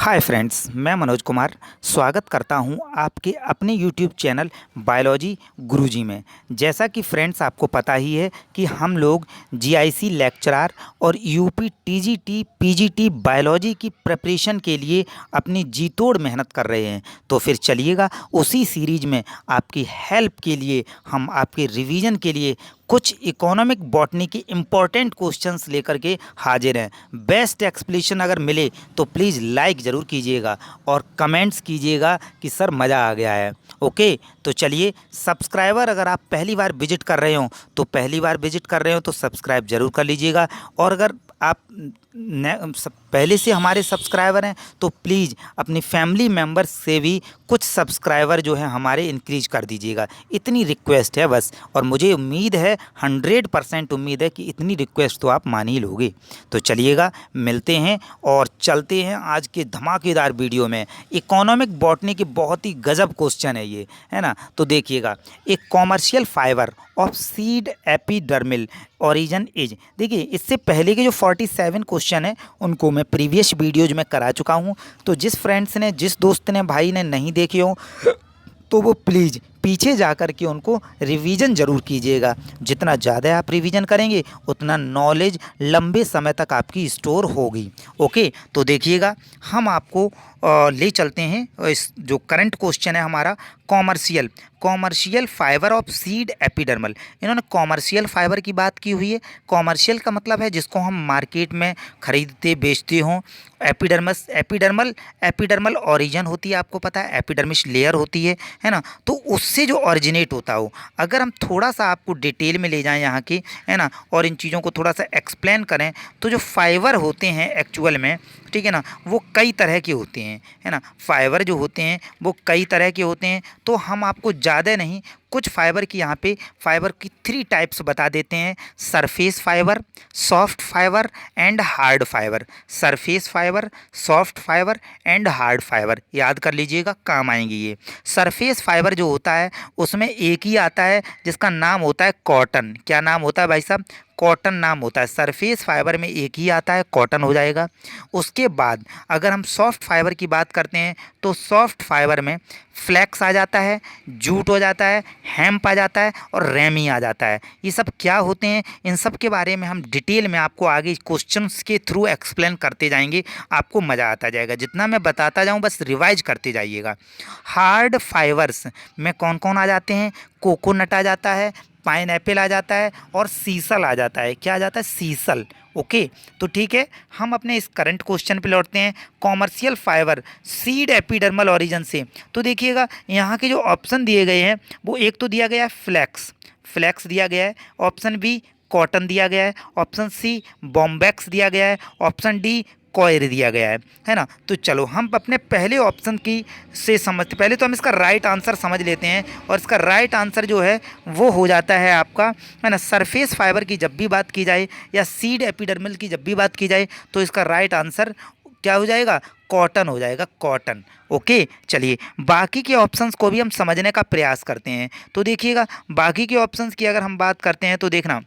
Hi friends, मैं मनोज कुमार स्वागत करता हूं आपके अपने यूट्यूब चैनल बायोलॉजी गुरुजी में। जैसा कि फ्रेंड्स आपको पता ही है कि हम लोग जीआईसी लेक्चरर और यूपी टीजीटी पीजीटी बायोलॉजी की प्रिपरेशन के लिए अपनी जी तोड़ मेहनत कर रहे हैं। तो फिर चलिएगा उसी सीरीज में आपकी हेल्प के लिए हम आपके रिवीजन के लिए कुछ इकोनॉमिक बॉटनी के इम्पोर्टेंट क्वेश्चंस लेकर के हाजिर हैं। बेस्ट एक्सप्लेनेशन अगर मिले तो प्लीज़ लाइक ज़रूर कीजिएगा और कमेंट्स कीजिएगा कि सर मज़ा आ गया है। ओके, तो चलिए, सब्सक्राइबर अगर आप पहली बार विजिट कर रहे हो तो सब्सक्राइब ज़रूर कर लीजिएगा। और अगर आप पहले से हमारे सब्सक्राइबर हैं तो प्लीज़ अपनी फैमिली मेम्बर्स से भी कुछ सब्सक्राइबर जो है हमारे इंक्रीज कर दीजिएगा। इतनी रिक्वेस्ट है बस, और मुझे उम्मीद है 100% उम्मीद है कि इतनी रिक्वेस्ट तो आप मान ही लोगे। तो चलिएगा, मिलते हैं और चलते हैं आज के धमाकेदार वीडियो में। इकोनॉमिक बॉटनी के बहुत ही गजब क्वेश्चन है ये, है ना। तो देखिएगा, एक commercial fibre of seed epidermal origin is. देखिए, इससे पहले के जो 47 क्वेश्चन है उनको मैं प्रीवियस वीडियोज में करा चुका हूँ। तो जिस दोस्त ने भाई ने नहीं देखे हो तो वो प्लीज़ पीछे जा कर के उनको रिवीजन ज़रूर कीजिएगा। जितना ज़्यादा आप रिवीजन करेंगे उतना नॉलेज लंबे समय तक आपकी स्टोर होगी। ओके, तो देखिएगा, हम आपको ले चलते हैं इस जो करंट क्वेश्चन है हमारा, commercial fibre of seed epidermal. इन्होंने कॉमर्शियल फाइबर की बात की हुई है। कॉमर्शियल का मतलब है जिसको हम मार्केट में ख़रीदते बेचते हों। एपिडर्मल ओरिजिन होती है, आपको पता है, एपिडर्मिस लेयर होती है ना। तो उससे जो ऑरिजिनेट होता हो, अगर हम थोड़ा सा आपको डिटेल में ले जाएं यहाँ की, है ना, और इन चीज़ों को थोड़ा सा एक्सप्लेन करें, तो जो फाइबर होते हैं एक्चुअल में, ठीक है ना, वो कई तरह के होते हैं, है ना। फाइबर जो होते हैं वो कई तरह के होते हैं। तो हम आपको ज़्यादा नहीं, कुछ फाइबर की यहाँ पे फाइबर की 3 टाइप्स बता देते हैं। Surface fibre, soft fibre and hard fibre. Surface fibre, soft fibre and hard fibre, याद कर लीजिएगा, काम आएंगे ये। सरफेस फाइबर जो होता है उसमें एक ही आता है जिसका नाम होता है कॉटन। क्या नाम होता है भाई साहब? कॉटन नाम होता है। सरफेस फाइबर में एक ही आता है, कॉटन हो जाएगा। उसके बाद अगर हम सॉफ्ट फाइबर की बात करते हैं तो सॉफ्ट फाइबर में फ्लैक्स आ जाता है, जूट हो जाता है, हेम्प आ जाता है और रेमी आ जाता है। ये सब क्या होते हैं, इन सब के बारे में हम डिटेल में आपको आगे क्वेश्चंस के थ्रू एक्सप्लेन करते जाएंगे। आपको मज़ा आता जाएगा, जितना मैं बताता जाऊँ बस रिवाइज करते जाइएगा। हार्ड फाइबर्स में कौन कौन आ जाते हैं? कोकोनट आ जाता है, पाइनएप्पल आ जाता है और सीसल आ जाता है। क्या आ जाता है? सीसल। ओके, तो ठीक है, हम अपने इस करंट क्वेश्चन पे लौटते हैं। Commercial fibre seed epidermal origin से, तो देखिएगा यहाँ के जो ऑप्शन दिए गए हैं वो एक तो दिया गया है फ्लैक्स दिया गया है, ऑप्शन बी कॉटन दिया गया है, ऑप्शन सी बॉम्बैक्स दिया गया है, ऑप्शन डी कॉयर दिया गया है ना। तो चलो हम अपने पहले ऑप्शन की से समझते, पहले तो हम इसका राइट आंसर समझ लेते हैं। और इसका राइट आंसर जो है वो हो जाता है आपका, है ना, सरफेस फाइबर की जब भी बात की जाए या सीड एपिडर्मल की जब भी बात की जाए तो इसका राइट आंसर क्या हो जाएगा? कॉटन हो जाएगा, कॉटन। ओके, चलिए बाकी के ऑप्शंस को भी हम समझने का प्रयास करते हैं। तो देखिएगा, बाकी के ऑप्शंस की अगर हम बात करते हैं तो देखना,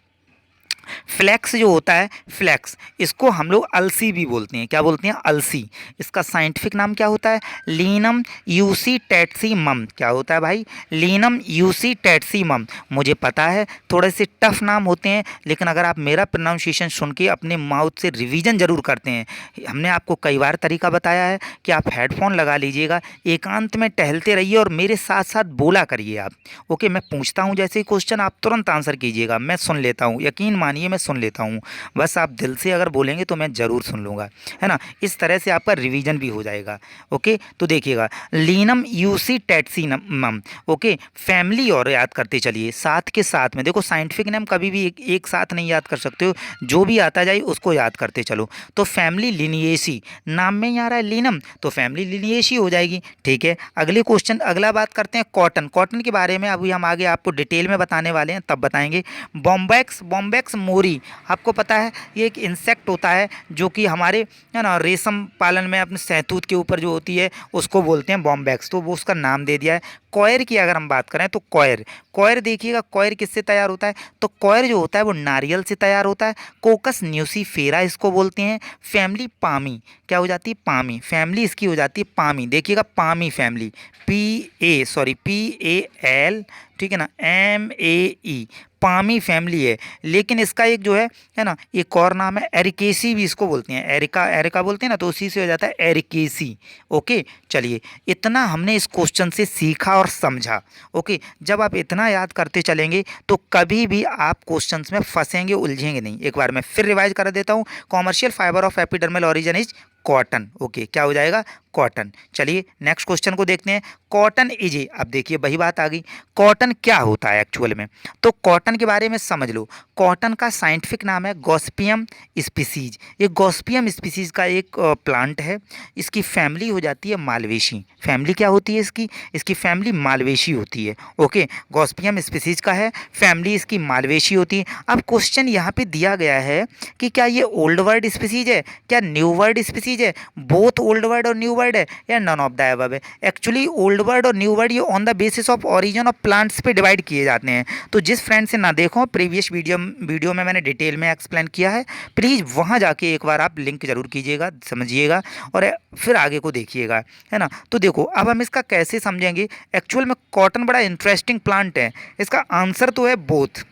फ्लैक्स जो होता है, फ्लैक्स, इसको हम लोग अलसी भी बोलते हैं। क्या बोलते हैं? अलसी। इसका साइंटिफिक नाम क्या होता है? लीनम यूसी टैट्सीमम। क्या होता है भाई? लीनम यूसी टैट्सीमम। मुझे पता है थोड़े से टफ नाम होते हैं, लेकिन अगर आप मेरा प्रोनाउंसिएशन सुन के अपने माउथ से रिवीजन ज़रूर करते हैं, हमने आपको कई बार तरीका बताया है कि आप हेडफोन लगा लीजिएगा, एकांत में टहलते रहिए और मेरे साथ साथ बोला करिए आप। ओके, मैं पूछता हूँ जैसे ही क्वेश्चन, आप तुरंत आंसर कीजिएगा, मैं सुन लेता हूँ, यकीन मानिए मैं सुन लेता हूँ। बस आप दिल से अगर बोलेंगे तो मैं ज़रूर सुन लूँगा, है ना। इस तरह से आपका रिवीजन भी हो जाएगा। ओके, तो देखिएगा, लीनम यूसी टैट्सीमम। ओके, फैमिली और याद करते चलिए साथ के साथ में। देखो, साइंटिफिक नेम कभी भी एक साथ नहीं याद कर सकते हो, जो भी आता जाए उसको याद करते चलो। तो फैमिली लिनिएसी, नाम में ही आ रहा है लीनम, तो फैमिली लिनिएसी हो जाएगी। ठीक है, अगले क्वेश्चन, अगला बात करते हैं कॉटन। कॉटन के बारे में अभी हम आगे आपको डिटेल में बताने वाले हैं, तब बताएंगे। बॉम्बैक्स बॉम्बैक्स मोरी, आपको पता है ये एक इंसेक्ट होता है जो कि हमारे है ना रेशम पालन में अपने शहतूत के ऊपर जो होती है उसको बोलते हैं बॉम्बैक्स, तो वो उसका नाम दे दिया है। कॉयर की अगर हम बात करें तो कॉयर, कॉयर देखिएगा कॉयर किससे तैयार होता है, तो कॉयर जो होता है वो नारियल से तैयार होता है। कोकस न्यूसीफेरा इसको बोलते हैं। फैमिली पामी, क्या हो जाती है, पामी, फैमिली इसकी हो जाती है पामी, देखिएगा पामी फैमिली, PAL, ठीक है ना, MAE, पामी फैमिली है। लेकिन इसका एक जो है ना, एक और नाम है एरिकेसी भी इसको बोलते हैं, एरिका, एरिका बोलते हैं ना, तो उसी से हो जाता है एरिकेसी। ओके, चलिए इतना हमने इस क्वेश्चन से सीखा और समझा। ओके, जब आप इतना याद करते चलेंगे तो कभी भी आप क्वेश्चंस में फंसेंगे, उलझेंगे नहीं। एक बार मैं फिर रिवाइज कर देता हूँ। Commercial fibre of epidermal origin is cotton. Okay, क्या हो जाएगा, कॉटन। चलिए नेक्स्ट क्वेश्चन को देखते हैं। कॉटन इज ए, अब देखिए वही बात आ गई, कॉटन क्या होता है एक्चुअल में, तो कॉटन के बारे में समझ लो। कॉटन का साइंटिफिक नाम है गॉसिपियम स्पीसीज। ये गॉसिपियम स्पीसीज का एक प्लांट है। इसकी फैमिली हो जाती है मालवेशी। फैमिली क्या होती है इसकी, इसकी फैमिली मालवेशी होती है। ओके, गॉसिपियम स्पीसीज का है, फैमिली इसकी मालवेशी होती है। अब क्वेश्चन यहाँ पे दिया गया है कि क्या ये ओल्ड वर्ड स्पीसीज है, क्या न्यू वर्ड स्पीसीज है, बोथ ओल्ड वर्ड और न्यू वर्ड है, या नन ऑफ द अबव है। एक्चुअली ओल्ड वर्ड और न्यू वर्ड ये on the basis of origin of plants पे डिवाइड किए जाते हैं। तो जिस फ्रेंड से ना देखो, प्रीवियस वीडियो में मैंने डिटेल में एक्सप्लेन किया है, प्लीज़ वहाँ जाके एक बार आप लिंक जरूर कीजिएगा, समझिएगा और फिर आगे को देखिएगा, है ना। तो देखो अब हम इसका कैसे समझेंगे। एक्चुअल में कॉटन बड़ा इंटरेस्टिंग प्लांट है। इसका आंसर तो है बोथ,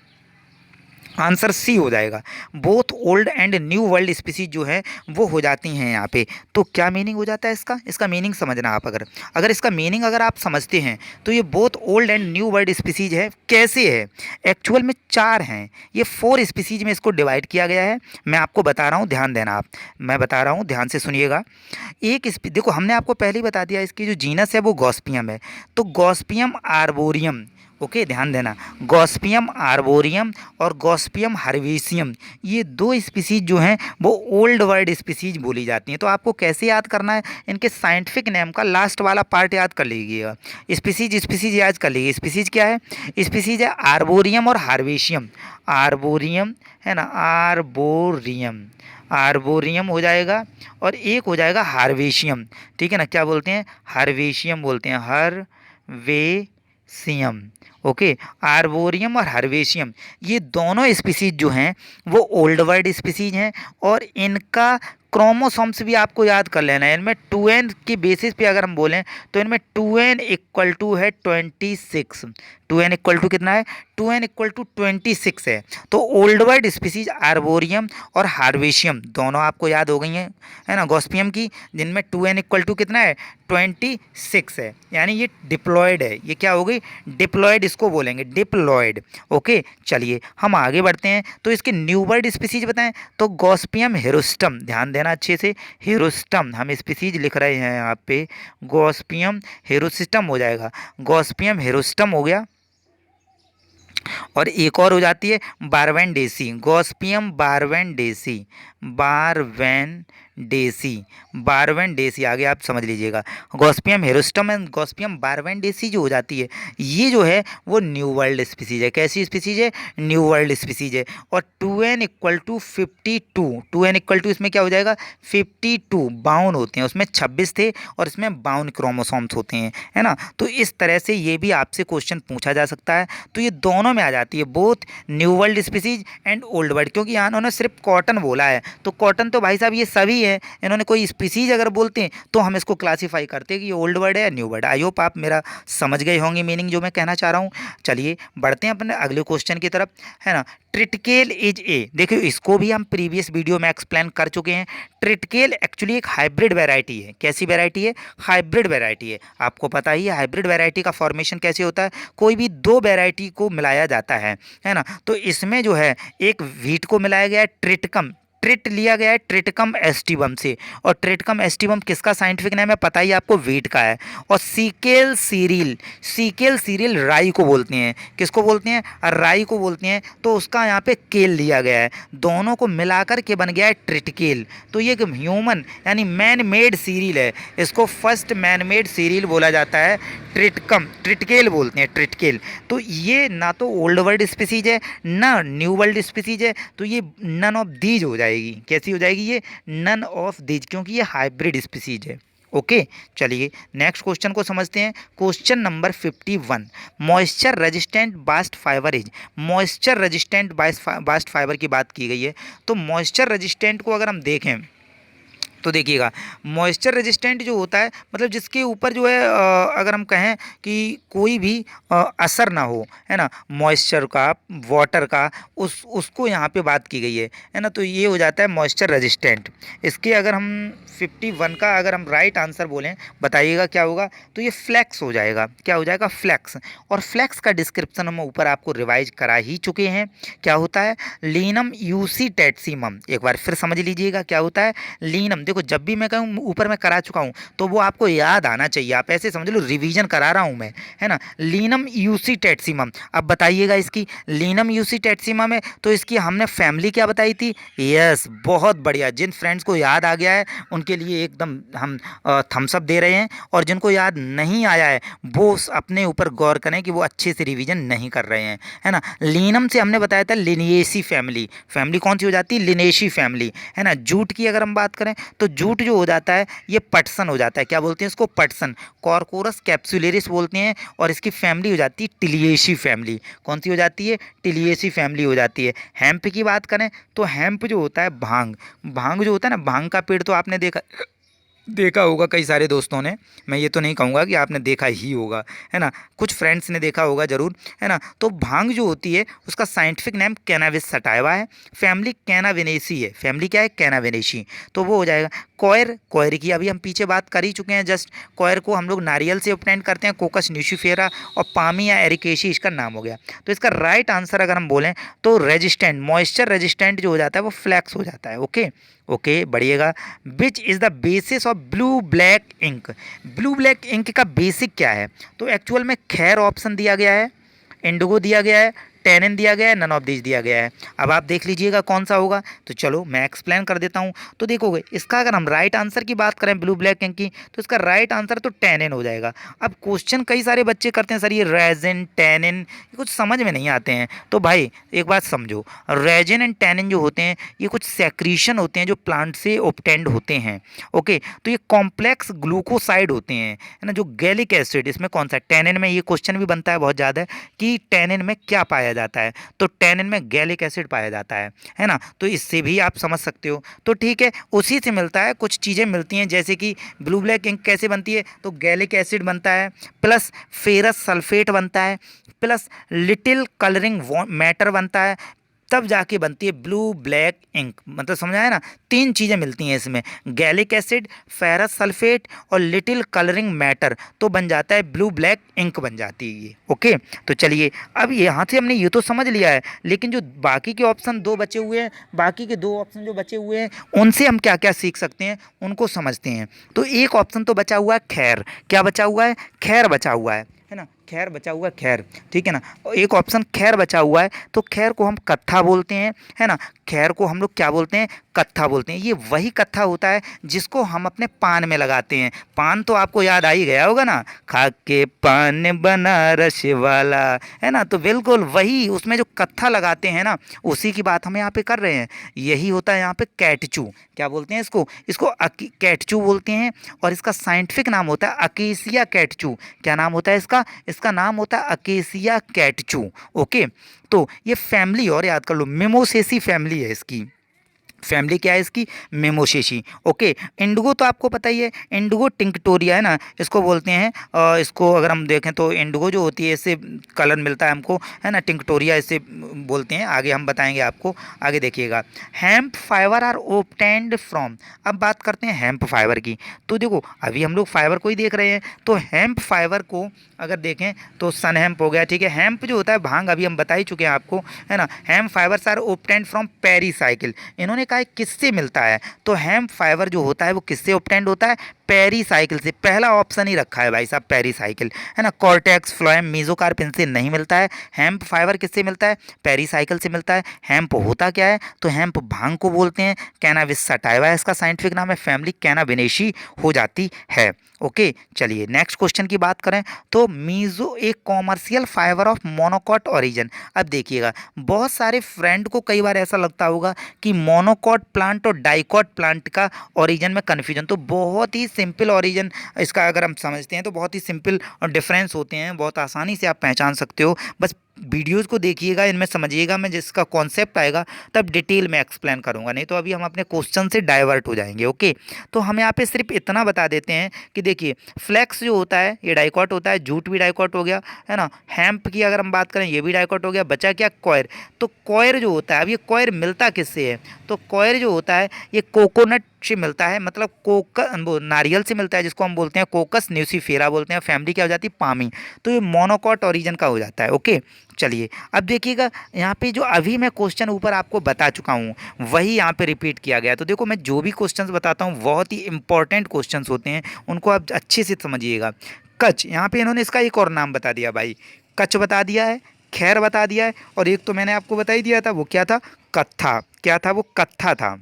आंसर सी हो जाएगा। Both old and new world species जो है वो हो जाती हैं यहाँ पे। तो क्या मीनिंग हो जाता है इसका, इसका मीनिंग समझना आप। अगर इसका मीनिंग अगर आप समझते हैं तो ये both old and new world species है। कैसे है, एक्चुअल में 4 हैं, ये 4 स्पीसीज में इसको डिवाइड किया गया है। मैं आपको बता रहा हूँ, ध्यान देना आप, मैं बता रहा हूँ, ध्यान से सुनिएगा। एक देखो हमने आपको पहले ही बता दिया, इसकी जो जीनस है वो गॉसिपियम है, तो गॉसिपियम आर्बोरियम। ओके, ध्यान देना, गॉसिपियम आर्बोरियम और गॉसिपियम हर्वेसियम, ये 2 स्पीसीज जो हैं वो ओल्ड वर्ल्ड स्पीसीज बोली जाती हैं। तो आपको कैसे याद करना है, इनके साइंटिफिक नेम का लास्ट वाला पार्ट याद कर लीजिएगा। स्पीसीज याद कर लीजिए। स्पीसीज क्या है, स्पीसीज है आर्बोरियम और हार्वेशियम। आर्बोरियम है ना, आर्बोरियम, आर्बोरियम हो जाएगा और एक हो जाएगा हार्वेशियम, ठीक है ना। क्या बोलते हैं, हार्वेशियम बोलते हैं, हर्वेशियम। ओके, आर्बोरियम और हर्वेशियम ये दोनों स्पीसीज जो हैं वो ओल्ड वर्ल्ड स्पीसीज हैं। और इनका क्रोमोसोम्स भी आपको याद कर लेना है। इनमें 2n की बेसिस पे अगर हम बोलें तो इनमें 2n इक्वल टू है 26। 2n इक्वल टू कितना है, 2n इक्वल टू 26 है। तो ओल्ड वर्ल्ड स्पीसीज आर्बोरियम और हार्वेशियम दोनों आपको याद हो गई हैं, है ना, गॉसिपियम की, जिनमें 2n इक्वल टू कितना है, 26 है। यानी ये डिप्लॉयड है, ये क्या हो गई, डिप्लॉयड इसको बोलेंगे, डिप्लॉयड। ओके, चलिए हम आगे बढ़ते हैं। तो इसके न्यू वर्ल्ड स्पीसीज बताएं तो गॉसिपियम हिरुस्टम, ध्यान देना अच्छे से, हिरुस्टम हम स्पीसीज लिख रहे हैं यहाँ पे, गॉसिपियम हिरुस्टम हो जाएगा, गॉसिपियम हिरुस्टम हो गया। और एक और हो जाती है बारवेंडेसी, गॉसिपियम बारवेंडेसी, बारवेंडेसी, बारवेंडेसी आगे आप समझ लीजिएगा। गॉसिपियम हिरुस्टम एंड गॉसिपियम बारवेंडेसी जो हो जाती है, ये जो है वो न्यू वर्ल्ड स्पीसीज है। कैसी स्पीसीज है, न्यू वर्ल्ड स्पीसीज है। और 2n equal to 52, 2n equal to इसमें क्या हो जाएगा, 52, 52 होते हैं, उसमें 26 थे और इसमें 52 क्रोमोसोम्स होते हैं, है ना। तो इस तरह से ये भी आपसे क्वेश्चन पूछा जा सकता है। तो ये दोनों में आ जाती है, both new world species and old world. क्योंकि यहाँ उन्होंने सिर्फ कॉटन बोला है, तो कॉटन तो भाई साहब ये सभी है, इन्होंने कोई स्पीसीज अगर बोलते हैं तो हम इसको क्लासीफाई करते हैं कि ये ओल्ड वर्ड है या न्यू वर्ड। आई होप आप मेरा समझ गए होंगे मीनिंग जो मैं कहना चाह रहा हूँ। चलिए बढ़ते हैं अपने अगले क्वेश्चन की तरफ, है ना। ट्रिटकेल इज ए, देखिए इसको भी हम प्रीवियस वीडियो में एक्सप्लेन कर चुके हैं। ट्रिटकेल एक्चुअली एक हाइब्रिड वैरायटी है। कैसी वैरायटी है, हाइब्रिड वैरायटी है। आपको पता ही है हाइब्रिड वैरायटी का फॉर्मेशन कैसे होता है, कोई भी 2 वैरायटी को मिलाया जाता है ना। तो इसमें जो है एक व्हीट को मिलाया गया है ट्रिटकम, ट्रिट लिया गया है ट्रिटकम एस्टिवम से। और ट्रिटकम एस्टिवम किसका साइंटिफिक नेम है पता ही आपको, व्हीट का है। और सीकेल सीरिल, सीकेल सीरिल राई को बोलते हैं, किसको बोलते हैं, राई को बोलते हैं। तो उसका यहाँ पे केल लिया गया है, दोनों को मिलाकर के बन गया है ट्रिटकेल। तो ये ह्यूमन यानी मैन मेड सीरियल है, इसको फर्स्ट मैन मेड सीरियल बोला जाता है ट्रिटकम, ट्रिटकेल बोलते हैं, ट्रिटकेल। तो ये ना तो ओल्ड वर्ल्ड स्पीसीज है ना न्यू वर्ल्ड स्पीसीज है, तो ये नन ऑफ दीज हो जाएगी। कैसी हो जाएगी ये? नन ऑफ दीज, क्योंकि ये हाइब्रिड स्पीसीज है। ओके, चलिए नेक्स्ट क्वेश्चन को समझते हैं। Question number 51, moisture resistant bast fibre is. Moisture resistant bast fibre की बात की गई है। तो मॉइस्चर रेजिस्टेंट को अगर हम देखें तो देखिएगा, मॉइस्चर रेजिस्टेंट जो होता है मतलब जिसके ऊपर जो है अगर हम कहें कि कोई भी असर ना हो, है ना, मॉइस्चर का, वाटर का, उसको यहाँ पे बात की गई है ना। तो ये हो जाता है मॉइस्चर रेजिस्टेंट। इसके अगर हम 51 का अगर हम राइट आंसर बोलें, बताइएगा क्या होगा? तो ये फ्लैक्स हो जाएगा। क्या हो जाएगा? फ्लैक्स। और फ्लैक्स का डिस्क्रिप्शन हम ऊपर आपको रिवाइज करा ही चुके हैं। क्या होता है? लीनम यूसी टेट्सीमम। एक बार फिर समझ लीजिएगा क्या होता है लीनम। देखो जब भी मैं कहूँ ऊपर मैं करा चुका हूँ तो वो आपको याद आना चाहिए। आप ऐसे समझ लो रिवीजन करा रहा हूँ मैं, है ना। लीनम यूसी टेट्सीमम। अब बताइएगा इसकी लीनम यूसी टेट्सीमम है तो इसकी हमने फैमिली क्या बताई थी? यस, बहुत बढ़िया। जिन फ्रेंड्स को याद आ गया है उनके लिए एकदम हम थम्स अप दे रहे हैं, और जिनको याद नहीं आया है वो अपने ऊपर गौर करें कि वो अच्छे से रिवीजन नहीं कर रहे हैं, है ना। लीनम से हमने बताया था लिनिएसी फैमिली। फैमिली कौन सी हो जाती है? लिनेशी फैमिली, है ना। जूट की अगर हम बात करें तो जूट जो हो जाता है ये पटसन हो जाता है। क्या बोलते हैं इसको? पटसन। कॉर्कोरस कैप्सुलेरिस बोलते हैं, और इसकी फैमिली हो जाती है टिलिएशी फैमिली। कौन सी हो जाती है? टिलिएशी फैमिली हो जाती है। हेम्प की बात करें तो हेम्प जो होता है भांग, भांग जो होता है ना, भांग का पेड़ तो आपने देखा होगा कई सारे दोस्तों ने। मैं ये तो नहीं कहूँगा कि आपने देखा ही होगा, है ना, कुछ फ्रेंड्स ने देखा होगा ज़रूर, है ना। तो भांग जो होती है उसका साइंटिफिक नेम कैनाबिस सटाइवा है। फैमिली कैनाविनेसी है। फैमिली क्या है? कैनाविनेसी। तो वो हो जाएगा। कॉयर, कॉयर की अभी हम पीछे बात कर ही चुके हैं जस्ट। कॉयर को हम लोग नारियल से ऑब्टेन करते हैं, कोकस न्यूसीफेरा, और पामी या एरिकेशी इसका नाम हो गया। तो इसका राइट आंसर अगर हम बोलें तो रेजिस्टेंट, मॉइस्चर रेजिस्टेंट जो हो जाता है वो फ्लैक्स हो जाता है। ओके ओके, बढ़िएगा। Which is the basis of blue black ink. Blue black ink का बेसिक क्या है? तो एक्चुअल में खैर ऑप्शन दिया गया है, इंडिगो दिया गया है, टेनिन दिया गया है, नन ऑफ दिस दिया गया है। अब आप देख लीजिएगा कौन सा होगा। तो चलो मैं एक्सप्लेन कर देता हूँ। तो देखोगे इसका अगर हम राइट आंसर की बात करें ब्लू ब्लैक इंक की, तो इसका राइट आंसर तो टेनिन हो जाएगा। अब क्वेश्चन कई सारे बच्चे करते हैं सर ये रेजिन टेनिन ये कुछ समझ में नहीं आते हैं। तो भाई एक बात समझो, रेजिन एंड टेनिन जो होते हैं ये कुछ सेक्रीशन होते हैं जो प्लांट से ऑब्टेंड होते हैं। ओके, तो ये कॉम्प्लेक्स ग्लूकोसाइड होते हैं, है ना। जो गैलिक एसिड, इसमें कौन सा? टेनिन में। ये क्वेश्चन भी बनता है बहुत ज़्यादा कि टेनिन में क्या पाया जाता है? तो टेनिन में गैलिक एसिड पाया जाता है ना। तो इससे भी आप समझ सकते हो। तो ठीक है, उसी से मिलता है, कुछ चीज़ें मिलती हैं जैसे कि ब्लू ब्लैक इंक कैसे बनती है? तो गैलिक एसिड बनता है, प्लस फेरस सल्फेट बनता है, प्लस लिटिल कलरिंग मैटर बनता है, तब जाके बनती है ब्लू ब्लैक इंक। मतलब समझ आया ना? तीन चीज़ें मिलती हैं इसमें, गैलिक एसिड, फेरस सल्फेट और लिटिल कलरिंग मैटर, तो बन जाता है ब्लू ब्लैक इंक बन जाती है ये। ओके, तो चलिए अब यहाँ से हमने ये तो समझ लिया है, लेकिन जो बाकी के ऑप्शन दो बचे हुए हैं, बाकी के दो ऑप्शन जो बचे हुए हैं उनसे हम क्या क्या सीख सकते हैं उनको समझते हैं। तो एक ऑप्शन तो बचा हुआ है खैर। क्या बचा हुआ है? खैर बचा हुआ है ना। खैर बचा हुआ है, खैर, ठीक है ना। एक ऑप्शन खैर बचा हुआ है, तो खैर को हम कत्था बोलते हैं, है ना। खैर को हम लोग क्या बोलते हैं? कत्था बोलते हैं। ये वही कत्था होता है जिसको हम अपने पान में लगाते हैं। पान तो आपको याद आ ही गया होगा ना, खा के पान बनारस वाला, है ना। तो बिल्कुल वही, उसमें जो कत्था लगाते हैं ना, उसी की बात हम यहाँ पे कर रहे हैं। यही होता है यहाँ पे कैटचू। क्या बोलते हैं इसको? इसको कैटचू बोलते हैं, और इसका साइंटिफिक नाम होता है अकेसिया कैटचू। क्या नाम होता है इसका? इसका नाम होता है अकेसिया कैटचू। ओके, तो ये फैमिली और याद कर लो, मिमोसेसी फैमिली है इसकी। फैमिली क्या है इसकी? मेमोशेशी। ओके, इंडिगो तो आपको पता ही है, इंडिगो टिंक्टोरिया, है ना, इसको बोलते हैं। इसको अगर हम देखें तो इंडिगो जो होती है इससे कलर मिलता है हमको, है ना। टिंक्टोरिया इसे बोलते हैं, आगे हम बताएंगे आपको, आगे देखिएगा। Hemp fibre are obtained from. अब बात करते हैं हेम्प फाइबर की। तो देखो अभी हम लोग फाइबर को ही देख रहे हैं, तो हेम्प फाइबर को अगर देखें तो सन हेम्प हो गया, ठीक है। हेम्प जो होता है भांग, अभी हम बता ही चुके हैं आपको, है ना। Hemp fibres are obtained from pericycle. इन्होंने कहा है किससे मिलता है, तो हेम्प फाइबर जो होता है वो किससे ऑब्टेंड होता है, पेरीसाइकिल से। पहला ऑप्शन ही रखा है भाई साहब पेरीसाइकिल, है ना। कॉर्टेक्स फ्लोएम मेसोकार्प इनसे नहीं मिलता है। हेम्प फाइबर किससे मिलता है, पेरीसाइकिल से मिलता है। हेम्प होता क्या है, तो हेम्प भांग को बोलते हैं। कैनाबिस सटाइवा इसका साइंटिफिक नाम है, फैमिली कैनाबिनेशी हो जाती है। ओके चलिए नेक्स्ट क्वेश्चन की बात करें तो मीजो एक commercial fibre of monocot origin. अब देखिएगा बहुत सारे फ्रेंड को कई बार ऐसा लगता होगा कि मोनोकॉट प्लांट और डाइकॉट प्लांट का ओरिजिन में कन्फ्यूजन, तो बहुत ही सिंपल ओरिजिन इसका अगर हम समझते हैं तो बहुत ही सिंपल डिफरेंस होते हैं, बहुत आसानी से आप पहचान सकते हो। बस वीडियोज़ को देखिएगा, इनमें समझिएगा, मैं जिसका कॉन्सेप्ट आएगा तब डिटेल में एक्सप्लेन करूंगा, नहीं तो अभी हम अपने क्वेश्चन से डाइवर्ट हो जाएंगे। ओके तो हम यहाँ पे सिर्फ इतना बता देते हैं कि देखिए फ्लेक्स जो होता है ये डाइकॉट होता है, जूट भी डाइकॉट हो गया, है ना। हैम्प की अगर हम बात करें ये भी डाइकॉट हो गया, बचा क्या कॉयर। तो कॉयर जो होता है, अब ये कॉयर मिलता किससे है, तो कॉयर जो होता है ये कोकोनट से मिलता है, मतलब वो नारियल से मिलता है, जिसको हम बोलते हैं कोकस न्यूसीफेरा बोलते हैं। फैमिली क्या हो जाती है, पामी। तो ये मोनोकॉट ओरिजिन का हो जाता है। ओके चलिए अब देखिएगा यहाँ पे जो अभी मैं क्वेश्चन ऊपर आपको बता चुका हूँ वही यहाँ पे रिपीट किया गया। तो देखो मैं जो भी क्वेश्चंस बताता हूँ बहुत ही इंपॉर्टेंट क्वेश्चंस होते हैं, उनको आप अच्छे से समझिएगा। कच, यहाँ पे इन्होंने इसका एक और नाम बता दिया भाई, कच बता दिया है, खैर बता दिया है, और एक तो मैंने आपको बता ही दिया था वो क्या था, कत्था। क्या था वो, कत्था था,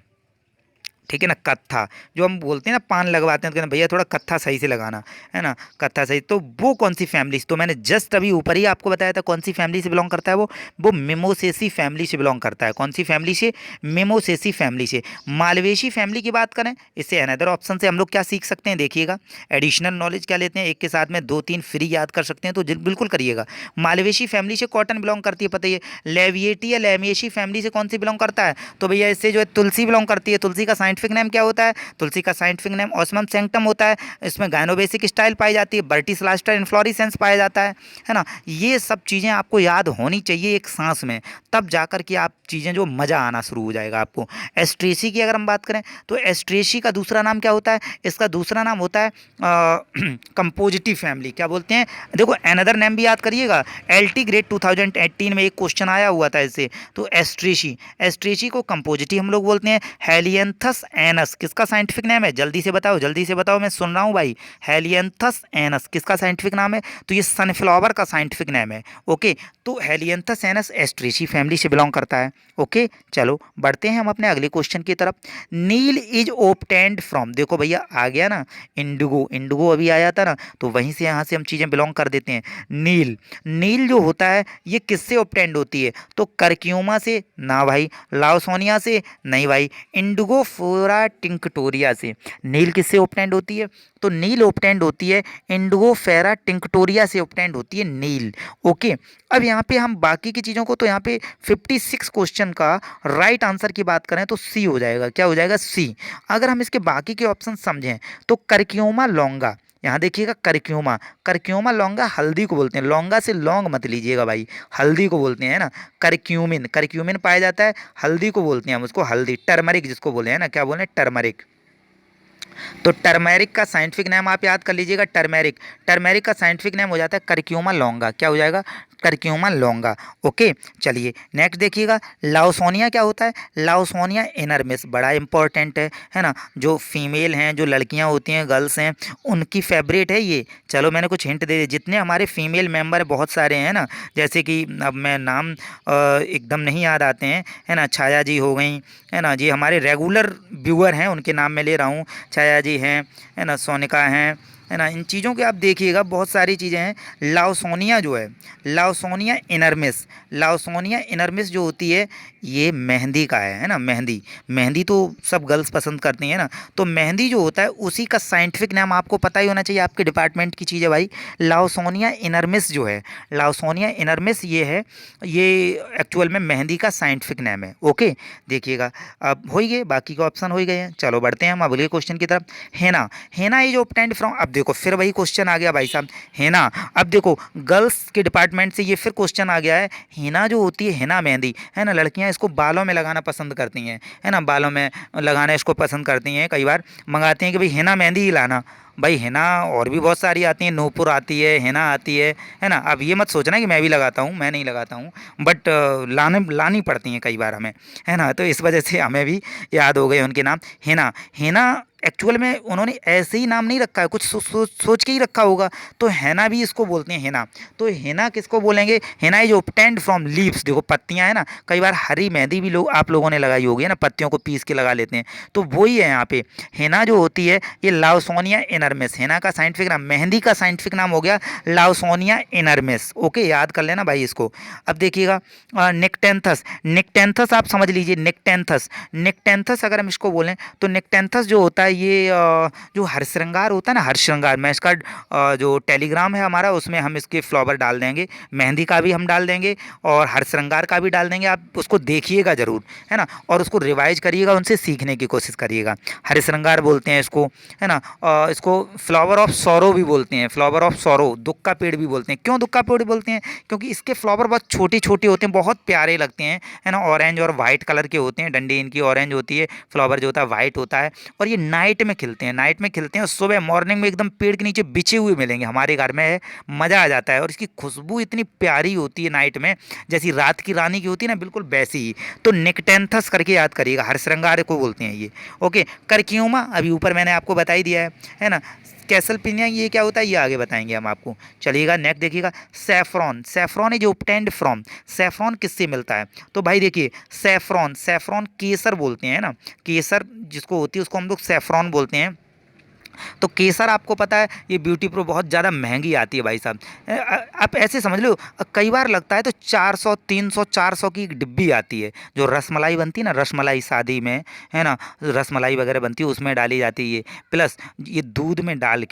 ठीक है ना। कत्था जो हम बोलते हैं ना पान लगवाते हैं तो कहते हैं भैया थोड़ा कत्था सही से लगाना, है ना, कत्था सही। तो वो कौन सी फैमिली, तो मैंने जस्ट अभी ऊपर ही आपको बताया था कौन सी फैमिली से बिलोंग करता है वो मिमोसेसी फैमिली से बिलोंग करता है। कौन सी फैमिली से, मिमोसेसी फैमिली से। मालवेशी फैमिली की बात करें, इससे अनदर ऑप्शन से हम लोग क्या सीख सकते हैं, देखिएगा एडिशनल नॉलेज क्या लेते हैं, एक के साथ में 2-3 फ्री याद कर सकते हैं, तो बिल्कुल करिएगा। मालवेशी फैमिली से कॉटन बिलोंग करती है, पता ही है। लेविएटी या लेमिएशी फैमिली से कौन सी बिलोंग करता है, तो भैया इससे जो है तुलसी बिलोंग करती है। तुलसी का साइंटिफिक नेम क्या होता है, तुलसी का साइंटिफिक नेम ऑस्मम सैंक्टम होता है। इसमें गायनोबेसिक स्टाइल पाई जाती है, बर्टिसलास्टर इन्फ्लोरेसेंस पाया जाता है ना। ये सब चीज़ें आपको याद होनी चाहिए एक सांस में, तब जाकर के आप चीज़ें जो मज़ा आना शुरू हो जाएगा आपको। एस्ट्रेसी की अगर हम बात करें तो एस्ट्रेसी का दूसरा नाम क्या होता है, इसका दूसरा नाम होता है कंपोजिटिव फैमिली। क्या बोलते हैं, देखो अनदर नेम भी याद करिएगा। एलटी ग्रेड 2018 में एक क्वेश्चन आया हुआ था इससे। तो एस्ट्रेसी, एस्ट्रेसी को कंपोजिटिव हम लोग बोलते हैं। हेलियंथस एनस किसका साइंटिफिक नेम है, जल्दी से बताओ, जल्दी से बताओ, मैं सुन रहा हूँ भाई। हेलियंथस एनस किसका साइंटिफिक नाम है, तो ये सनफ्लावर का साइंटिफिक नेम है। ओके तो हेलियंथस एनस एस्ट्रेसी फैमिली से बिलोंग करता है। ओके चलो बढ़ते हैं हम अपने अगले क्वेश्चन की तरफ। नील इज ऑब्टेन्ड फ्रॉम, देखो भैया आ गया ना इंडिगो, इंडिगो अभी आया था ना, तो वहीं से यहाँ से हम चीज़ें बिलोंग कर देते हैं। नील, नील जो होता है ये किससे ऑब्टेन्ड होती है, तो करक्यूमा से ना भाई, लाओसोनिया से नहीं भाई, इंडिगो फोरा टिंक्टोरिया से। नील किससे ऑब्टेन्ड होती है, तो नील ऑब्टेन्ड होती है इंडिगो फेरा टिंक्टोरिया से ऑब्टेन्ड होती है नील। ओके अब यहाँ पे हम बाकी की चीज़ों को, तो यहाँ पे 56 क्वेश्चन का राइट आंसर की बात करें तो सी हो जाएगा। क्या हो जाएगा, सी। अगर हम इसके बाकी के ऑप्शन समझें तो करक्यूमा लौंगा, यहाँ देखिएगा करक्यूमा, करक्यूमा लौंगा हल्दी को बोलते हैं, लौंगा से लौंग मत लीजिएगा भाई, हल्दी को बोलते हैं ना। करक्यूमिन, करक्यूमिन पाया जाता है, हल्दी को बोलते हैं हम उसको, हल्दी, टर्मरिक जिसको बोले हैं ना, क्या बोले, टर्मरिक। तो टर्मेरिक का साइंटिफिक नेम आप याद कर लीजिएगा, टर्मेरिक, टर्मेरिक का साइंटिफिक नेम हो जाता है करक्यूमा लौंगा। क्या हो जाएगा, करक्यूमा लौंगा। ओके चलिए नेक्स्ट देखिएगा, लाओसोनिया क्या होता है, लाओसोनिया इनरमिस, बड़ा इंपॉर्टेंट है ना। जो फीमेल हैं, जो लड़कियां होती हैं, गर्ल्स हैं, उनकी फेवरेट है ये। चलो मैंने कुछ हिंट दे दिए, जितने हमारे फीमेल मेंबर बहुत सारे हैं ना, जैसे कि अब मैं नाम एकदम नहीं याद आते हैं, है ना, छाया जी हो गई, है ना, जी हमारे रेगुलर व्यूअर हैं उनके नाम मैं ले रहा हूँ, छाया जी हैं, है ना, सोनिका हैं, है ना। इन चीज़ों के आप देखिएगा बहुत सारी चीज़ें हैं। लाओसोनिया जो है, लाओसोनिया इनरमिस, लाओसोनिया इनरमिस जो होती है ये मेहंदी का है ना। मेहंदी, मेहंदी तो सब गर्ल्स पसंद करती हैं ना, तो मेहंदी जो होता है उसी का साइंटिफिक नाम आपको पता ही होना चाहिए, आपके डिपार्टमेंट की चीज़ है भाई। लाओसोनिया इनरमिस जो है, लाओसोनिया इनरमिस ये है, ये एक्चुअल में मेहंदी का साइंटिफिक नेम है। ओके देखिएगा अब हो ही गए, बाकी के ऑप्शन हो ही गए हैं। चलो बढ़ते हैं हम अगले क्वेश्चन की तरफ। हेना, हेना इज ऑब्टेन्ड फ्रॉम, अब देखो फिर वही क्वेश्चन आ गया भाई साहब, हेना। अब देखो गर्ल्स के डिपार्टमेंट से ये फिर क्वेश्चन आ गया है। हेना जो होती है, हेना मेहंदी, है ना, लड़कियां इसको बालों में लगाना पसंद करती हैं, है ना, बालों में लगाना इसको पसंद करती हैं, कई बार मंगाती हैं कि भाई हेना मेहंदी ही लाना, भाई हेना और भी बहुत सारी आती हैं, नूपुर आती है, हेना आती है ना। अब ये मत सोचना कि मैं भी लगाता हूँ, मैं नहीं लगाता हूँ, बट लानी पड़ती हैं कई बार हमें, है ना। तो इस वजह से हमें भी याद हो गए उनके नाम। हेना, हेना एक्चुअल में उन्होंने ऐसे ही नाम नहीं रखा है, कुछ सोच के ही रखा होगा। तो हेना भी इसको बोलते हैं हेना। तो हेना किसको बोलेंगे? हेना इज ऑब्टेन्ड फ्रॉम लीव्स। देखो पत्तियां है ना, कई बार हरी मेहंदी भी लोग आप लोगों ने लगाई होगी है ना, पत्तियों को पीस के लगा लेते हैं, तो वही है यहाँ पे। हेना जो होती है ये लाउसोनिया इनर्मिस, हेना का साइंटिफिक नाम, मेहंदी का साइंटिफिक नाम हो गया लाउसोनिया इनर्मिस। ओके, याद कर लेना भाई इसको। अब देखिएगा निक्टेंथस, निक्टेंथस आप समझ लीजिए, निक्टेंथस, निक्टेंथस अगर हम इसको बोलें तो निक्टेंथस जो होता है ये जो हरश्रृंगार होता है ना, हरश्रृंगार, मैं इसका जो टेलीग्राम है हमारा उसमें हम इसके फ्लावर डाल देंगे, मेहंदी का भी हम डाल देंगे और हरश्रृंगार का भी डाल देंगे। आप उसको देखिएगा ज़रूर, है ना, और उसको रिवाइज करिएगा, उनसे सीखने की कोशिश करिएगा। हरश्रृंगार बोलते हैं इसको, है ना। इसको फ्लावर ऑफ सौरो भी बोलते हैं, फ्लावर ऑफ सौरो, दुख का पेड़ भी बोलते हैं। क्यों दुख का पेड़ बोलते हैं? क्योंकि इसके फ्लावर बहुत छोटे छोटे होते हैं, बहुत प्यारे लगते हैं, है ना, ऑरेंज और वाइट कलर के होते हैं, डंडी इनकी ऑरेंज होती है, फ्लावर जो होता है वाइट होता है, और ये नाइट में खिलते हैं, नाइट में खिलते हैं और सुबह मॉर्निंग में एकदम पेड़ के नीचे बिछे हुए मिलेंगे, हमारे घर में है, मज़ा आ जाता है। और इसकी खुशबू इतनी प्यारी होती है नाइट में, जैसी रात की रानी की होती है ना, बिल्कुल वैसी ही। तो निक्टेंथस करके याद करिएगा, हरश्रृंगार को बोलते हैं ये। ओके, करक्यूमा अभी ऊपर मैंने आपको बता ही दिया है ना। कैसलपिनिया ये क्या होता है ये आगे बताएंगे हम आपको। चलिएगा नेक्स्ट देखिएगा, saffron, saffron is obtained from, saffron किससे मिलता है? तो भाई देखिए सैफरॉन, सैफरॉन केसर बोलते हैं ना, केसर जिसको होती है उसको हम लोग सैफरॉन बोलते हैं। तो केसर आपको पता है ये ब्यूटी प्रो बहुत ज़्यादा महंगी आती है भाई साहब। आप ऐसे समझ लो, कई बार लगता है तो 400 300 400 की एक डिब्बी आती है, जो रसमलाई बनती है ना, रसमलाई शादी में, है ना, रसमलाई वगैरह बनती है उसमें डाली जाती है ये। प्लस ये दूध में डाल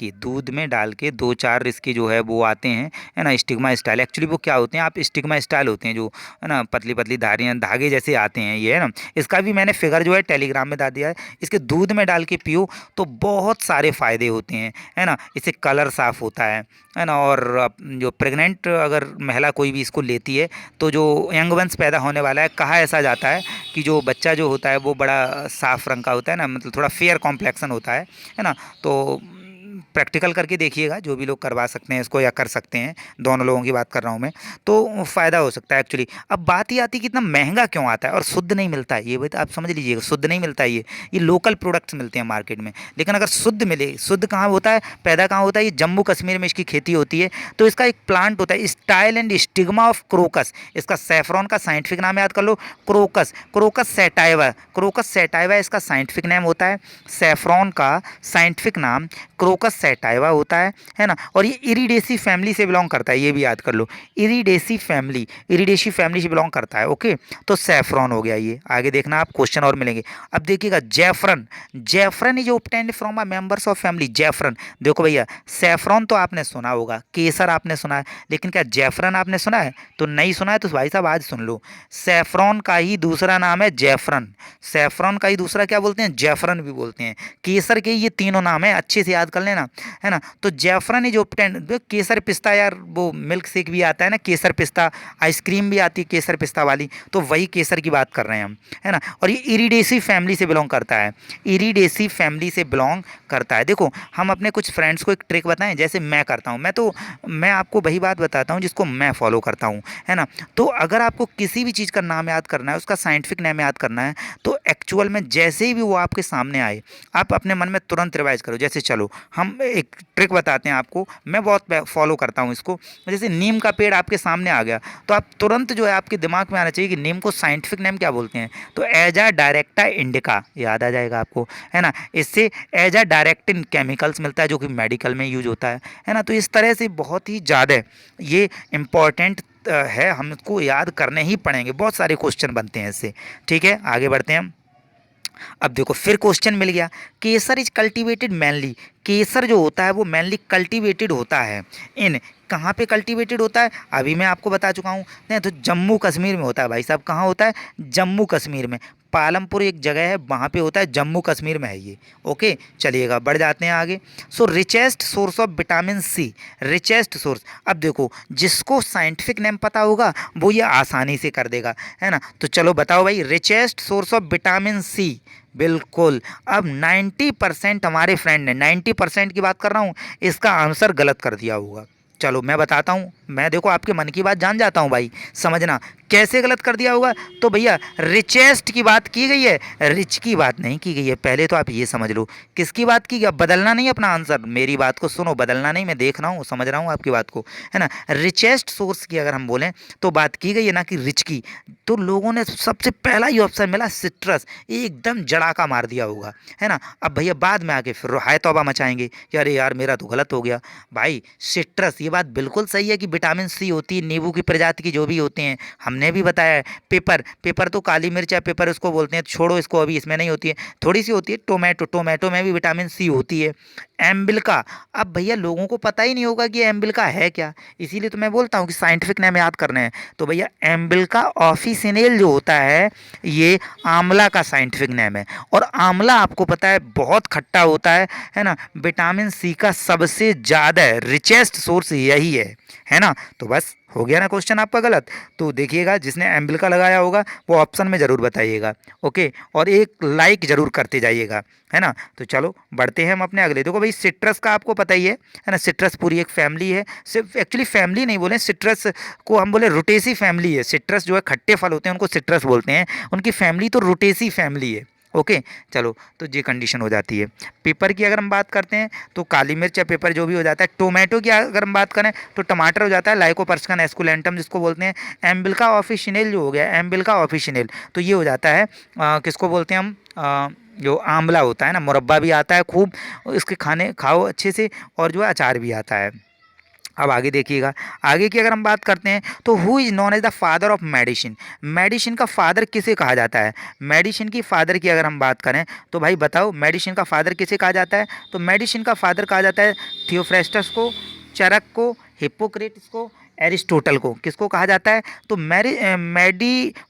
के 2-4 इसके जो है वो आते हैं, है ना, स्टिग्मा स्टाइल। एक्चुअली वो क्या होते हैं, आप स्टिग्मा स्टाइल होते हैं जो, है ना, पतली पतली धारियाँ धागे जैसे आते हैं ये, है ना। इसका भी मैंने फिगर जो है टेलीग्राम में डाल दिया है। इसके दूध में डाल के पियो तो बहुत सारे फ़ायदे होते हैं, है ना। इससे कलर साफ़ होता है ना। और जो प्रेग्नेंट अगर महिला कोई भी इसको लेती है तो जो यंग वंश पैदा होने वाला है, कहा ऐसा जाता है कि जो बच्चा जो होता है वो बड़ा साफ़ रंग का होता है ना, मतलब थोड़ा फेयर कॉम्प्लेक्सन होता है ना। तो प्रैक्टिकल करके देखिएगा, जो भी लोग करवा सकते हैं इसको या कर सकते हैं, दोनों लोगों की बात कर रहा हूँ मैं, तो फ़ायदा हो सकता है एक्चुअली। अब बात ही आती है कि इतना महंगा क्यों आता है और शुद्ध नहीं मिलता है, ये बात आप समझ लीजिएगा, शुद्ध नहीं मिलता है ये लोकल प्रोडक्ट्स मिलते हैं मार्केट में। लेकिन अगर शुद्ध मिले, शुद्ध कहाँ होता है, पैदा कहाँ होता है, ये जम्मू कश्मीर में इसकी खेती होती है। तो इसका एक प्लांट होता है style and stigma of crocus, इसका सैफरॉन का साइंटिफिक नाम याद कर लो, crocus, crocus sativa, crocus sativa इसका साइंटिफिक नेम होता है। सैफरॉन का साइंटिफिक नाम क्रोकस सैटाइवा होता है ना। और ये इरिडेसी फैमिली से बिलोंग करता है, ये भी याद कर लो, इरिडेसी फैमिली से बिलोंग करता है। ओके, तो सैफरॉन हो गया ये। आगे देखना आप, क्वेश्चन और मिलेंगे। अब देखिएगा जैफरन, जैफरन is obtained from a members of family, जैफरन। देखो भैया सैफरॉन तो आपने सुना होगा, केसर आपने सुना है, लेकिन क्या जैफरन आपने सुना है? तो नहीं सुना है तो भाई साहब आज सुन लो, सैफरॉन का ही दूसरा नाम है जैफरन, सैफरॉन का ही दूसरा क्या बोलते हैं, जैफरन भी बोलते हैं। केसर के ये तीनों नाम है, अच्छे से याद कर लेना, है ना। तो जैफरन इज ऑब्टेन्ड, केसर पिस्ता यार, वो मिल्क शेक भी आता है ना केसर पिस्ता, आइसक्रीम भी आती है केसर पिस्ता वाली, तो वही केसर की बात कर रहे हैं हम, है ना। और ये इरिडेसी फैमिली से बिलोंग करता है, इरिडेसी फैमिली से बिलोंग करता है। देखो हम अपने कुछ फ्रेंड्स को एक ट्रिक बताएं, जैसे मैं करता हूँ, मैं आपको वही बात बताता हूँ जिसको मैं फॉलो करता हूँ, है ना। तो अगर आपको किसी भी चीज़ का नाम याद करना है, उसका साइंटिफिक नेम याद करना है, तो एक्चुअल में जैसे ही भी वो आपके सामने आए, आप अपने मन में तुरंत रिवाइज करो। जैसे चलो हम एक ट्रिक बताते हैं आपको, मैं बहुत फॉलो करता हूँ इसको। जैसे नीम का पेड़ आपके सामने आ गया, तो आप तुरंत जो है आपके दिमाग में आना चाहिए कि नीम को साइंटिफिक नेम क्या बोलते हैं, तो एजा डायरेक्टा इंडिका याद आ जाएगा आपको, है ना। इससे एजा डायरेक्टिन केमिकल्स मिलता है जो कि मेडिकल में यूज होता है ना। तो इस तरह से बहुत ही ज़्यादा ये इम्पॉर्टेंट है, हमको याद करने ही पड़ेंगे, बहुत सारे क्वेश्चन बनते हैं इससे। ठीक है, आगे बढ़ते हैं हम। अब देखो फिर क्वेश्चन मिल गया, केसर इज कल्टीवेटेड मैनली, केसर जो होता है वो मैनली कल्टीवेटेड होता है इन, कहाँ पे कल्टीवेटेड होता है अभी मैं आपको बता चुका हूँ, नहीं तो जम्मू कश्मीर में होता है भाई साहब। कहाँ होता है? जम्मू कश्मीर में, पालमपुर एक जगह है वहाँ पे होता है, जम्मू कश्मीर में है ये। ओके, चलिएगा बढ़ जाते हैं आगे। So richest source of vitamin C, richest source, अब देखो जिसको साइंटिफिक नेम पता होगा वो ये आसानी से कर देगा, है ना। तो चलो बताओ भाई, richest source of vitamin C, बिल्कुल। अब 90% हमारे फ्रेंड ने 90% की बात कर रहा हूँ, इसका आंसर गलत कर दिया होगा। चलो मैं बताता हूँ, मैं देखो आपके मन की बात जान जाता हूँ भाई, समझना कैसे गलत कर दिया होगा। तो भैया रिचेस्ट की बात की गई है, रिच की बात नहीं की गई है, पहले तो आप ये समझ लो। किसकी बात की गई? अब बदलना नहीं अपना आंसर, मेरी बात को सुनो, बदलना नहीं, मैं देख रहा हूँ, समझ रहा हूँ आपकी बात को, है ना। रिचेस्ट सोर्स की अगर हम बोलें तो बात की गई है ना कि रिच की, तो लोगों ने सबसे पहला ही ऑप्शन मिला सिट्रस, एकदम जड़ाका मार दिया होगा, है ना। अब भैया बाद में आके फिर हाय तौबा मचाएंगे कि अरे यार मेरा तो गलत हो गया। भाई सिट्रस, ये बात बिल्कुल सही है कि विटामिन सी होती है, नींबू की प्रजाति की जो भी होते हैं, हमने भी बताया है। पेपर, पेपर तो काली मिर्च या पेपर उसको बोलते हैं, छोड़ो इसको, अभी इसमें नहीं होती है, थोड़ी सी होती है। टोमेटो, टोमेटो में भी विटामिन सी होती है। एम्बिल्का, अब भैया लोगों को पता ही नहीं होगा कि एम्बिल्का है क्या, इसीलिए तो मैं बोलता हूँ कि साइंटिफिक नेम याद करने हैं। तो भैया एम्बिल्का ऑफिसिनेल जो होता है, ये आंवला का साइंटिफिक नेम है। और आंवला आपको पता है बहुत खट्टा होता है ना। विटामिन सी का सबसे ज़्यादा रिचेस्ट सोर्स यही है ना। तो बस हो गया ना क्वेश्चन आपका गलत। तो देखिएगा, जिसने एम्बिल्का लगाया होगा वो ऑप्शन में ज़रूर बताइएगा, ओके। और एक लाइक ज़रूर करते जाइएगा, है ना। तो चलो बढ़ते हैं हम अपने अगले। देखो भाई सिट्रस का आपको पता ही है ना। सिट्रस पूरी एक फैमिली है, सिर्फ एक्चुअली फैमिली नहीं बोले, सिट्रस को हम बोले रोटेसी फैमिली है। सिट्रस जो है खट्टे फल होते हैं उनको सिट्रस बोलते हैं, उनकी फैमिली तो रोटेसी फैमिली है, ओके। चलो तो ये कंडीशन हो जाती है। पेपर की अगर हम बात करते हैं तो काली मिर्च या पेपर जो भी हो जाता है। टोमेटो की अगर हम बात करें तो टमाटर हो जाता है, लाइकोपर्सिकन एस्कुलेंटम जिसको बोलते हैं। एम्बिल्का ऑफिशिनेल जो हो गया, एम्बिल्का ऑफिशिनेल, तो ये हो जाता है किसको बोलते हैं हम, जो आंवला होता है ना, मुरब्बा भी आता है खूब, इसके खाने खाओ अच्छे से, और जो है अचार भी आता है। अब आगे देखिएगा, आगे की अगर हम बात करते हैं तो who is known as the father of medicine. Medicine का फादर किसे कहा जाता है? मेडिसिन की फादर की अगर हम बात करें तो भाई बताओ मेडिसिन का फादर किसे कहा जाता है? तो मेडिसिन का फादर कहा जाता है थियोफ्रेस्टस को, चरक को, हिप्पोक्रेटिस को, एरिस्टोटल को। किसको कहा जाता है? तो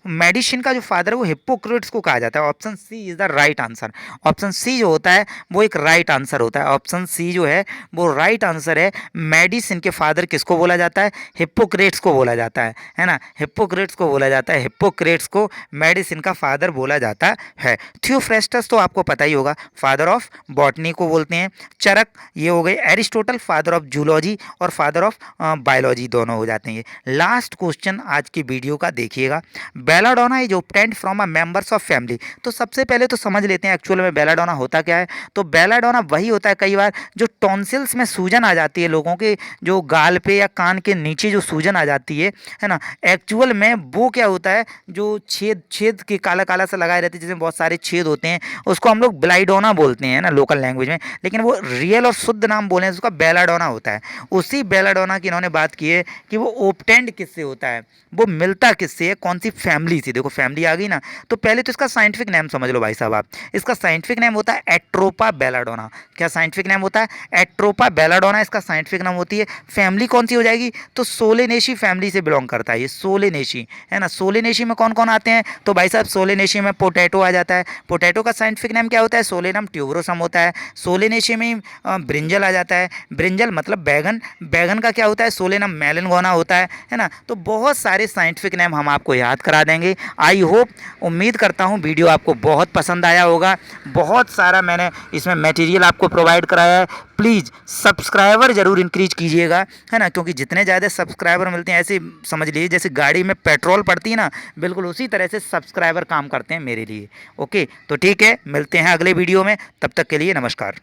मेडिसिन का जो फादर है वो हिप्पोक्रेट्स को कहा जाता है। Option C is the right answer. Option C जो होता है वो एक राइट आंसर होता है। ऑप्शन सी जो है वो राइट आंसर है। मेडिसिन के फादर किसको बोला जाता है? हिप्पोक्रेट्स को बोला जाता है ना। हिप्पोक्रेट्स को बोला जाता है, हिप्पोक्रेट्स को मेडिसिन का फादर बोला जाता है। थियोफ्रेस्टस तो आपको पता ही होगा, फादर ऑफ बॉटनी को बोलते हैं। चरक ये हो गए। एरिस्टोटल फादर ऑफ जूलॉजी और फादर ऑफ बायोलॉजी दोनों हो जाते हैं। ये लास्ट क्वेश्चन आज की वीडियो का देखिएगा। Belladonna is obtained from a members of family. तो सबसे पहले तो समझ लेते हैं एक्चुअल में बेलाडोना होता क्या है। तो बेलाडोना वही होता है कई बार जो टॉन्सिल्स में सूजन आ जाती है लोगों के, जो गाल पे या कान के नीचे जो सूजन आ जाती है ना। एक्चुअल में वो क्या होता है, जो छेद छेद के काला काला सा लगाए रहते हैं जिसमें बहुत सारे छेद होते हैं, उसको हम लोग ब्लाइडोना बोलते हैं ना लोकल लैंग्वेज में, लेकिन वो रियल और शुद्ध नाम बोले उसका बेलाडोना होता है। उसी बेलाडोना की इन्होंने बात की है कि वो ओब्टेंड किससे होता है, वो मिलता किससे है, कौन सी फैमिली से। देखो फैमिली आ गई ना। तो पहले तो इसका साइंटिफिक नेम समझ लो भाई साहब आप। इसका साइंटिफिक नेम होता है एट्रोपा बेलाडोना। क्या साइंटिफिक नेम होता है? एट्रोपा बेलाडोना इसका साइंटिफिक नाम होती है। फैमिली कौन सी हो जाएगी? तो सोलेनेशी फैमिली से बिलोंग करता है ये, सोलेनेशी, है ना। सोलेनेशी में कौन कौन आते हैं? तो भाई साहब सोलेनेशी में पोटैटो आ जाता है। पोटैटो का साइंटिफिक नेम क्या होता है? सोलेनम ट्यूबरोसम होता है। सोलेनेशी में ब्रिंजल आ जाता है। ब्रिंजल मतलब बैगन, बैगन का क्या होता है? सोलेनम मेलनगोना होता है ना। तो बहुत सारे साइंटिफिक नेम हम आपको याद करा देंगे। आई होप, उम्मीद करता हूँ वीडियो आपको बहुत पसंद आया होगा। बहुत सारा मैंने इसमें मटेरियल आपको प्रोवाइड कराया है। प्लीज़ सब्सक्राइबर ज़रूर इंक्रीज कीजिएगा, है ना, क्योंकि जितने ज़्यादा सब्सक्राइबर मिलते हैं, ऐसे समझ लीजिए जैसे गाड़ी में पेट्रोल पड़ती है ना, बिल्कुल उसी तरह से सब्सक्राइबर काम करते हैं मेरे लिए। ओके, तो ठीक है, मिलते हैं अगले वीडियो में, तब तक के लिए नमस्कार।